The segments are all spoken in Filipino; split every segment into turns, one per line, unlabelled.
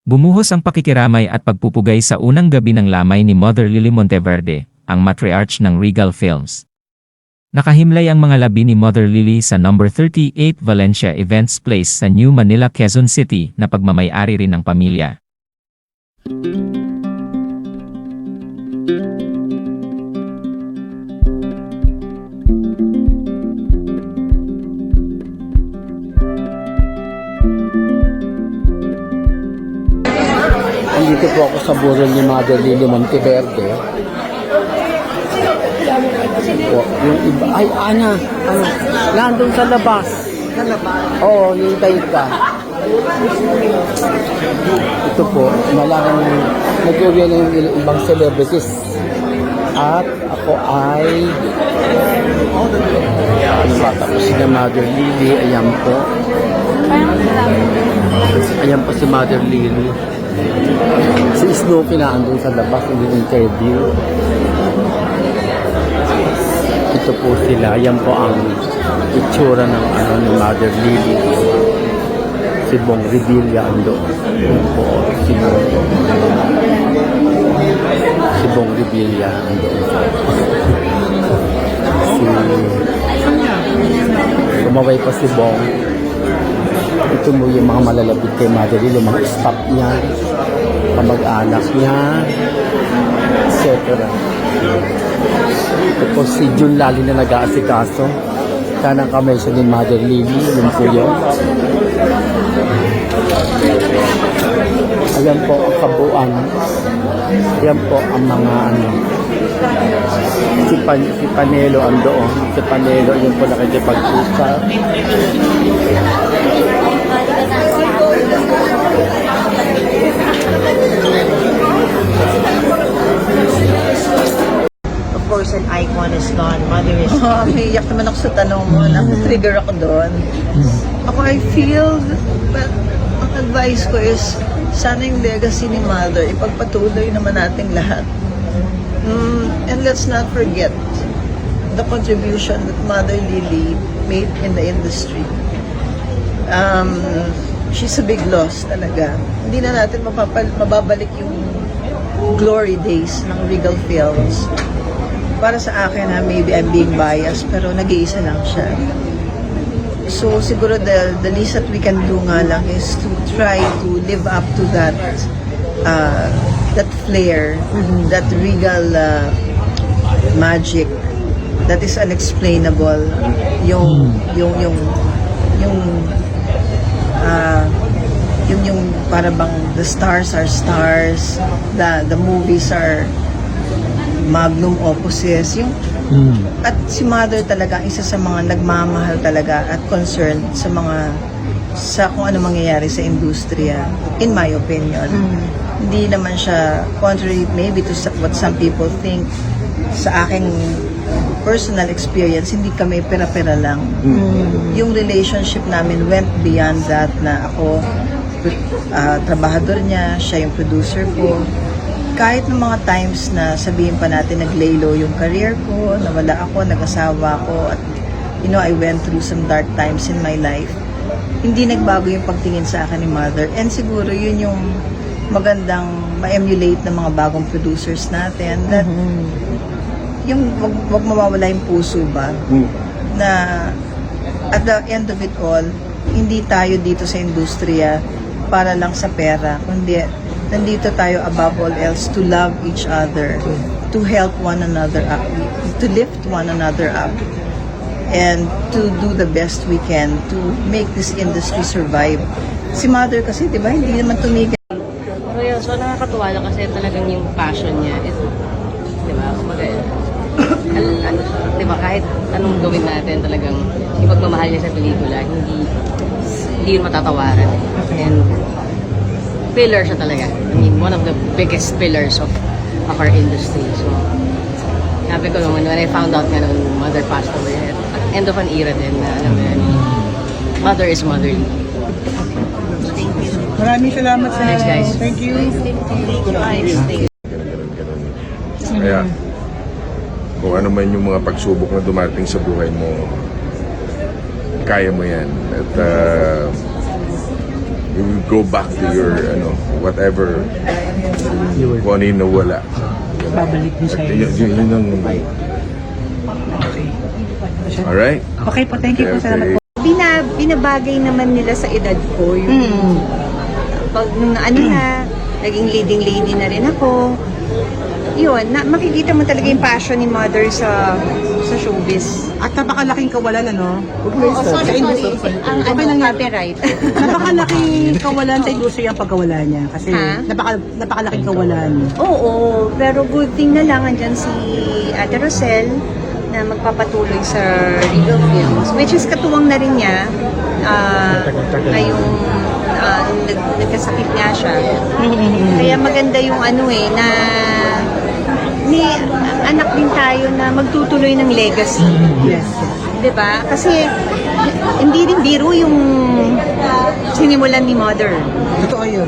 Bumuhos ang pakikiramay at pagpupugay sa unang gabi ng lamay ni Mother Lily Monteverde, ang matriarch ng Regal Films. Nakahimlay ang mga labi ni Mother Lily sa No. 38 Valencia Events Place sa New Manila, Quezon City na pagmamay-ari rin ng pamilya.
Dito po ako sa burol ni Mother Lily Monteverde. Po, yung iba, ay, Ana, nandun sa labas. Sa labas? Oo, hintay ka. Ito po, malaking nag-uwi na yung ibang celebrities. At ako ay tapos si Mother Lily, ayan po. Ayan po si Mother Lily. Si Snoopy na andun sa labas, hindi interview. Ito po sila, yan po ang itsura ng ni Mother Lily. Si Bong Revilla andun. Yan po, si Bong Revilla andun. Sumaway pa si Bong. Ito mo yung mga malalapit kay Mother Lily, mga staff niya, kamag-anak niya, etc. Ito po si Jun Lali na nag-aasikaso. Kanang kamay siya ni Mother Lily, yun po yun. Ayan po ang kabuuan. Ayan po ang mga si Panelo andoon. Si Panelo, yun po nakikipag-usap.
Of course, an icon is gone. Mother is gone.
Iyak naman ako sa tanong mo. Na-trigger ako doon. Ako, I feel, but ang advice ko is, sana yung legacy ni Mother, ipagpatuloy naman nating lahat. And let's not forget the contribution that Mother Lily made in the industry. She's a big loss talaga. Hindi na natin mababalik yung glory days ng Regal Films. Para sa akin, maybe I'm being biased, pero nag-iisa lang siya. So siguro the least that we can do nga lang is to try to live up to that that flair, that Regal magic that is unexplainable. Yung para bang the stars are stars, the movies are magnum opuses, at si Mother talaga isa sa mga nagmamahal talaga at concerned sa kung ano mangyayari sa industriya, in my opinion. Hindi naman siya, contrary maybe to what some people think. Sa aking personal experience, hindi kami pera-pera lang. Yung relationship namin went beyond that, na ako trabahador niya, siya yung producer ko. Kahit ng mga times na sabihin pa natin nag-lay low yung career ko, nawala ako, nag-asawa ako, at I went through some dark times in my life, hindi nagbago yung pagtingin sa akin ni Mother. And siguro yun yung magandang ma-emulate ng mga bagong producers natin, that yung wag mawawala yung puso ba, na at the end of it all, hindi tayo dito sa industriya para lang sa pera, kundi nandito tayo above all else to love each other, to help one another up, to lift one another up, and to do the best we can to make this industry survive. Si Mother kasi, di ba, hindi naman tumigil.
Pero yun, so nakakatuwa lang kasi talagang yung passion niya is, di ba, kumbaga, di ba, kahit anong gawin natin, talagang yung pagmamahal niya sa pelikula, hindi yun matatawaran. And pillar siya talaga. I mean, one of the biggest pillars of our industry. So, sabi ko when I found out nga nung Mother passed away, at end of an era din na, alam mo yun, Mother is motherly.
Maraming salamat sa
Thanks, guys.
Thank you.
Kaya, kung ano man yung mga pagsubok na dumating sa buhay mo, kaya mo yan. At you will go back to your, whatever, kung ano yung nawala.
Babalik din sa iyo.
Yun ang... Alright?
Okay po, thank you po. Salamat po.
Binabagay naman nila sa edad ko yung pag nung naging leading lady na rin ako. Yun, makikita mo talaga yung passion ni mother sa showbiz.
At napakalaking kawalan, ano?
Sorry. Ang copyright.
Napakalaking kawalan sa industriya ang pagkawala niya. Kasi
Ha?
napakalaking kawalan.
Oo, pero good thing na lang andyan si Ate Rosel na magpapatuloy sa Regal Films, which is katuwang na rin niya ngayong nagkasakit nga siya. Kaya maganda yung na may anak din tayo na magtutuloy ng legacy.
Yes.
'Di ba? Kasi hindi rin biro yung sinimulan ni mother.
Totoo yun.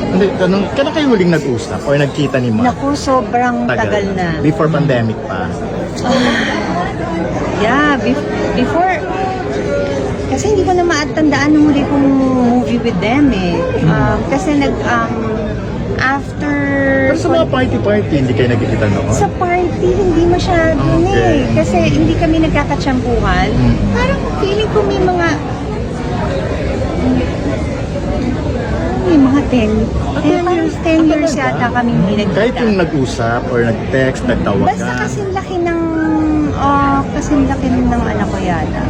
Hindi, tanong, kailan kayo huling nag-usap or nagkita ni Ma?
Naku, sobrang tagal na.
Before pandemic pa.
Yeah, before, kasi hindi ko na maatandaan nung huli kong movie with them eh. Kasi after...
Pero sa mga party-party, hindi kayo nagkikita noon?
Sa party, hindi masyado
Okay.
Kasi hindi kami nagkakatsampuhan. Parang feeling ko may mga 10 years yata kami hindi nagkita.
Kahit yung nag-usap or nag-text, nagtawagan.
Basta kasing laki ng anak ko yata.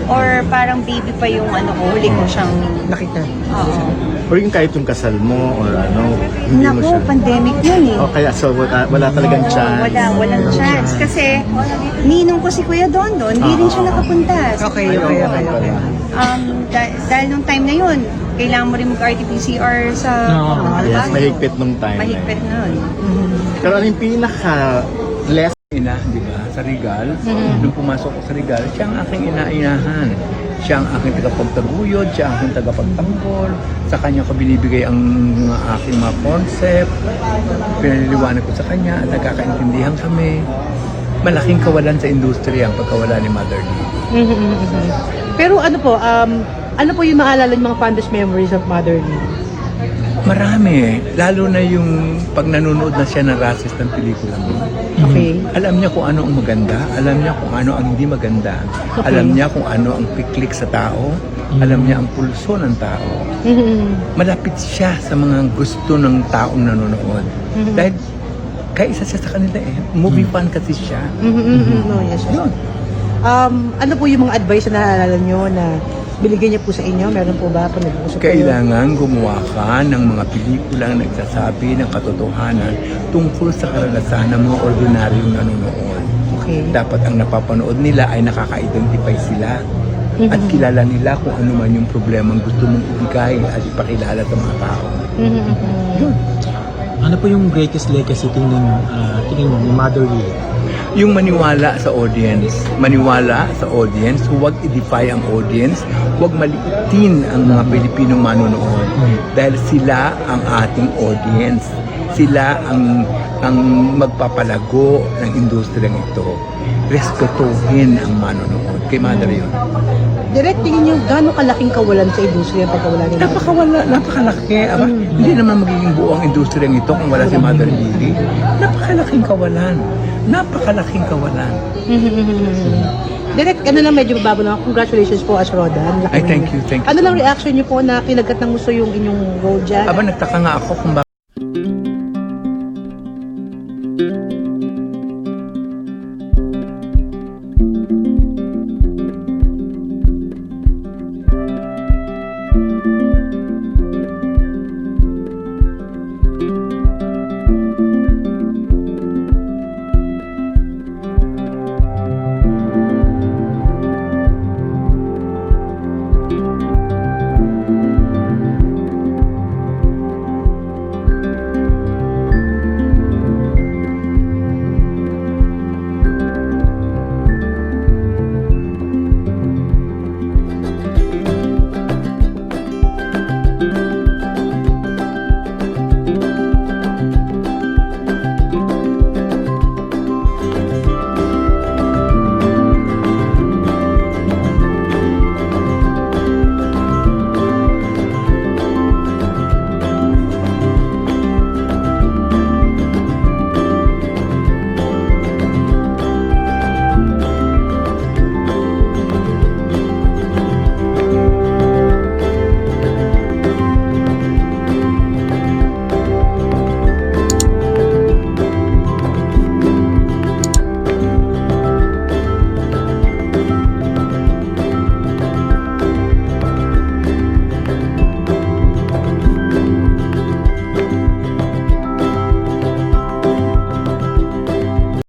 Or parang baby pa yung huli ko siyang
Nakita.
Oo.
Or yung kahit yung kasal mo or hindi mo
Naku,
siya.
pandemic yun eh.
O kaya so wala talagang
Oo,
chance.
walang chance. Kasi ninong ko si Kuya Dondo, hindi rin siya nakapunta.
Okay.
Dahil nung time na yun, kailangan mo rin mag-RT-PCR sa
Yes, mahigpit nung time.
Mahigpit nun.
Pero ano yung pinaka-less
ina, di ba, sa Regal. Nung pumasok ko sa Regal, siya ang aking ina-inahan. Siya ang aking tagapagtaguyod, siya ang aking tagapagtanggol. Sa kanya ko binibigay ang aking mga concept. Pinaliliwanag ko sa kanya at nagkakaintindihan kami. Malaking kawalan sa industriya ang pagkawala ni Mother Lee.
Pero ano po yung maalala ng mga fondest memories of Mother Lee?
Marami. Lalo na yung pag nanonood na siya ng racist ng pelikula mo.
Okay.
Alam niya kung ano ang maganda, alam niya kung ano ang hindi maganda, alam niya kung ano ang piklik sa tao, alam niya ang pulso ng tao. Malapit siya sa mga gusto ng taong nanonood. Dahil kaisa siya sa kanila eh. Movie fan kasi siya.
No, yes.
Yun.
Ano po yung mga advice na naalala nyo na binigyan niya po sa inyo? Meron po ba po nag-uusap kayo?
Kailangan gumawa ka ng mga pelikulang nagsasabi ng katotohanan tungkol sa karanasan ng mga ordinaryong nanonood.
Okay.
Dapat ang napapanood nila ay nakaka-identify sila at kilala nila kung ano man yung problemang gusto mong ibigay at ipakilala sa mga tao. Yun.
Ano po yung greatest legacy tingin mo ni Mother Lee?
Yung maniwala sa audience, huwag i-defy ang audience, huwag maliitin ang mga Pilipinong manonood dahil sila ang ating audience. Sila ang magpapalago ng industriyang ito. Respetuhin ang manonood. Kay Mother yun.
Direct, tingin nyo gano'ng kalaking kawalan sa industriya ang pagkawala nila?
Napakalaki. Hindi naman magiging buo ang industriyang ito kung wala si Mother Lily. Napakalaking kawalan.
Direct, ano lang medyo bago na. Congratulations po as Roda. Ang laki
Ay,
na
thank
yun.
you.
Ano lang reaction nyo po na kinagat ng gusto yung inyong role dyan?
Nagtaka nga ako kung